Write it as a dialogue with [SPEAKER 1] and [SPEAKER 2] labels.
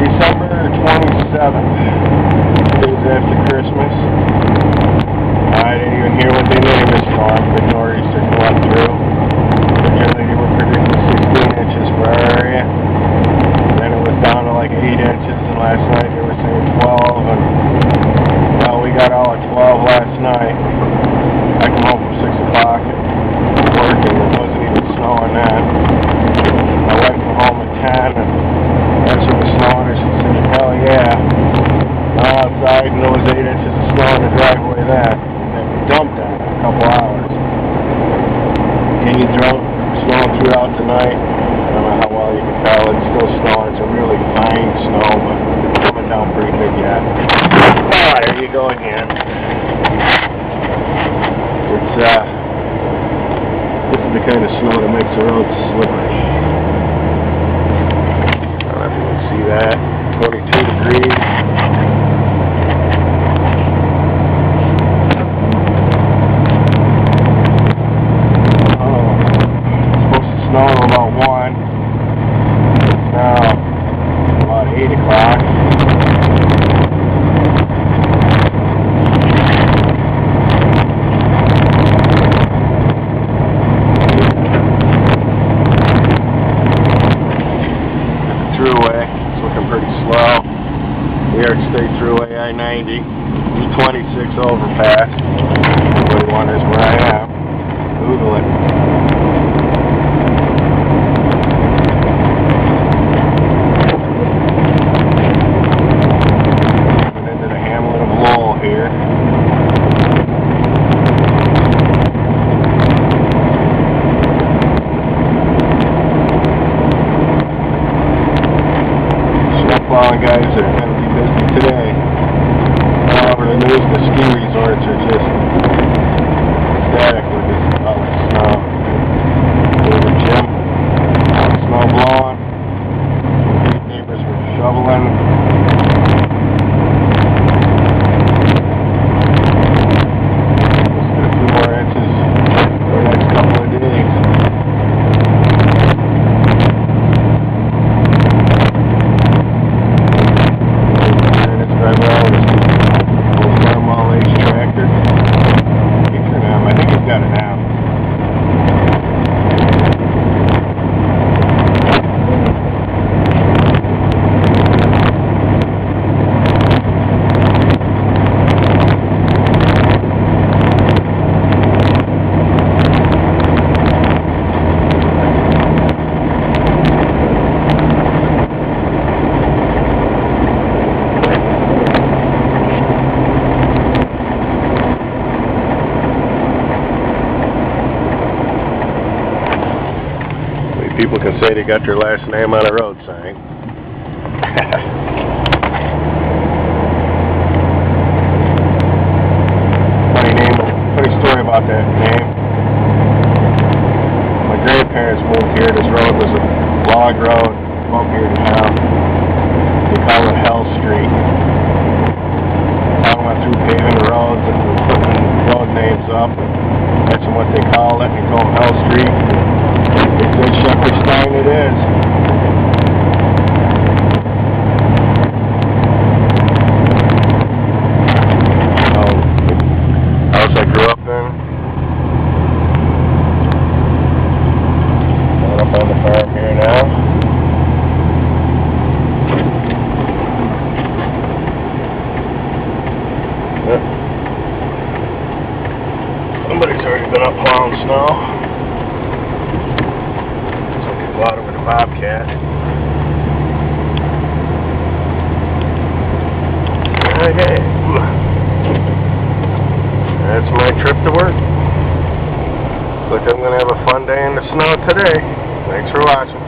[SPEAKER 1] December 27th, days after Christmas. I didn't even hear what they named this storm. Big nor'easter come through. Originally they were predicting 16 inches for our area. Then it was down to like 8 inches, and last night they were saying 12, and well, we got all at 12 last night. I come home from 6 o'clock and working. It wasn't even snowing then. My wife came home at 10, and as it was snowing, she said, hell yeah. I'm outside, and there was 8 inches of snow in the driveway then. And it dumped on it in a couple hours. Continued snowing throughout tonight. I don't know how well you can tell. It's still snowing. It's a really fine snow, but it's coming down pretty good yet. Ah, there you go again. It's, this is the kind of snow that makes the roads slippery. I don't know if you can see that. 22 degrees. Snow about 1. It's now about 8 o'clock. Thruway, it's looking pretty slow. New York State Thruway I-90, E26 overpass. Everybody wonders where I am. Google it. Here. Snowplowing guys are going to be busy today. All over the news, the ski resorts are just ecstatic with this all this snow. There's a gym, snow blowing. Neighbors were shoveling. People can say they got their last name on a road sign. Funny story about that name. My grandparents moved here. This road was a log road up here to town. They call it Hell Street. I went through paving the roads and putting road names up. That's what they call it. They call it Hell Street. They said Shepherdstein it is. House I grew up in. Going up on the farm here now. Yep. Somebody's already been up plowing snow. Out with a bobcat. Okay. That's my trip to work. Looks like I'm going to have a fun day in the snow today. Thanks for watching.